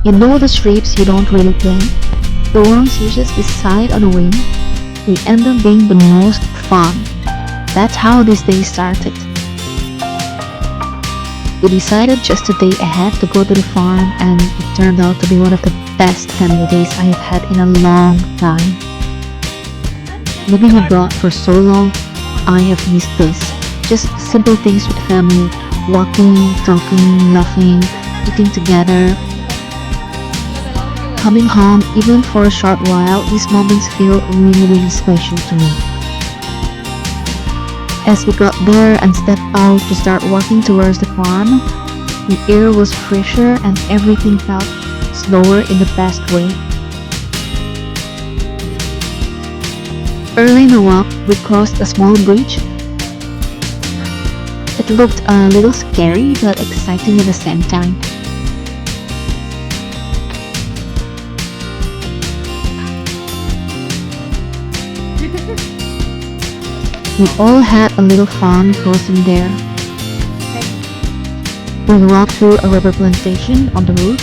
You know the strips you don't really play? The ones you just decide on a whim? They end up being the most fun. That's how this day started. We decided just a day ahead to go to the farm, and it turned out to be one of the best family days I have had in a long time. Living abroad for so long, I have missed this. Just simple things with family, walking, talking, laughing, eating together. Coming home, even for a short while, these moments feel really special to me. As we got there and stepped out to start walking towards the farm, the air was fresher and everything felt slower in the best way. Early in the walk, we crossed a small bridge. It looked a little scary but exciting at the same time. We all had a little fun crossing there. We walked through a rubber plantation on the road.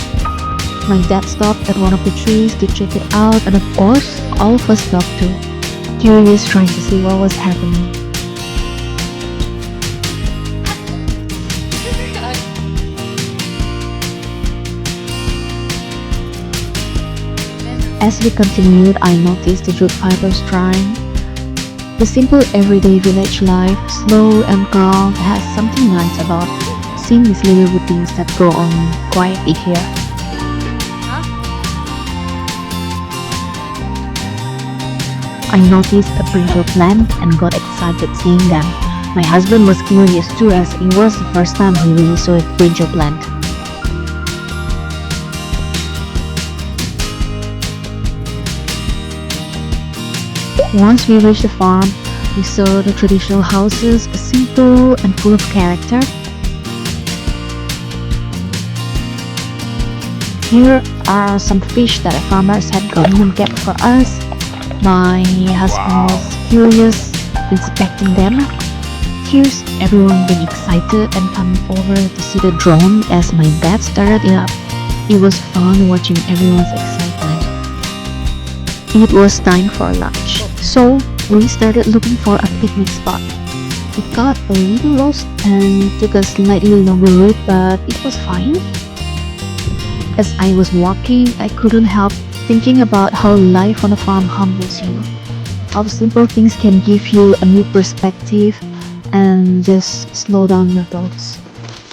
My dad stopped at one of the trees to check it out, and of course, all of us stopped too, curious trying to see what was happening. As we continued, I noticed the jute fibers drying. The simple everyday village life, slow and calm, has something nice about seeing these little routines that go on quietly here. I noticed a brinjal plant and got excited seeing them. My husband was curious too, as it was the first time he really saw a brinjal plant. Once we reached the farm, we saw the traditional houses, simple and full of character. Here are some fish that the farmers had gotten and kept for us. My husband was curious, inspecting them. Here's everyone being excited and coming over to see the drone as my dad started it up. It was fun watching everyone's excitement. It was time for lunch. So, we started looking for a picnic spot. It got a little lost and took a slightly longer route, but it was fine. As I was walking, I couldn't help thinking about how life on a farm humbles you. How simple things can give you a new perspective and just slow down your thoughts.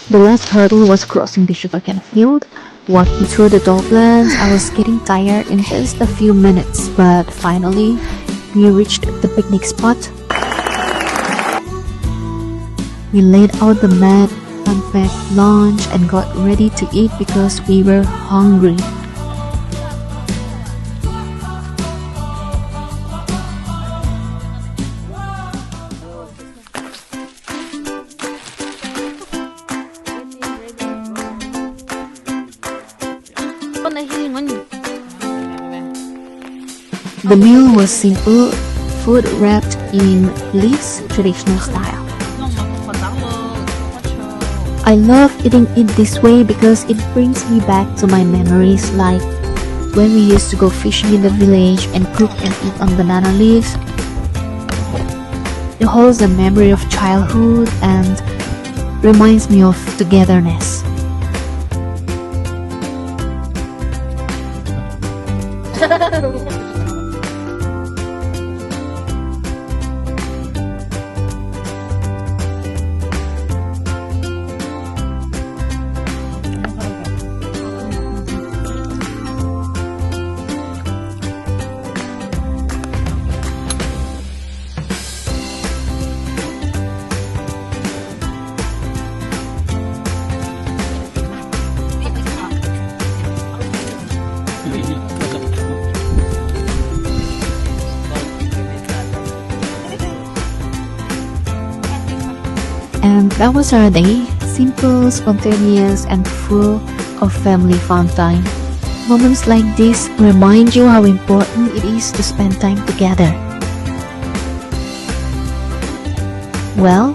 The last hurdle was crossing the sugarcane field. Walking through the tall plants, I was getting tired in just a few minutes, but finally, we reached the picnic spot. We laid out the mat, unpacked lunch, and got ready to eat because we were hungry. The meal was simple, food wrapped in leaves, traditional style. I love eating it this way because it brings me back to my memories, like when we used to go fishing in the village and cook and eat on banana leaves. It holds a memory of childhood and reminds me of togetherness. And that was our day, simple, spontaneous, and full of family fun time. Moments like this remind you how important it is to spend time together. Well,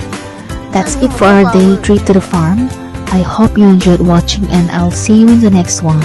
That's it for our day trip to the farm. I hope you enjoyed watching and I'll see you in the next one.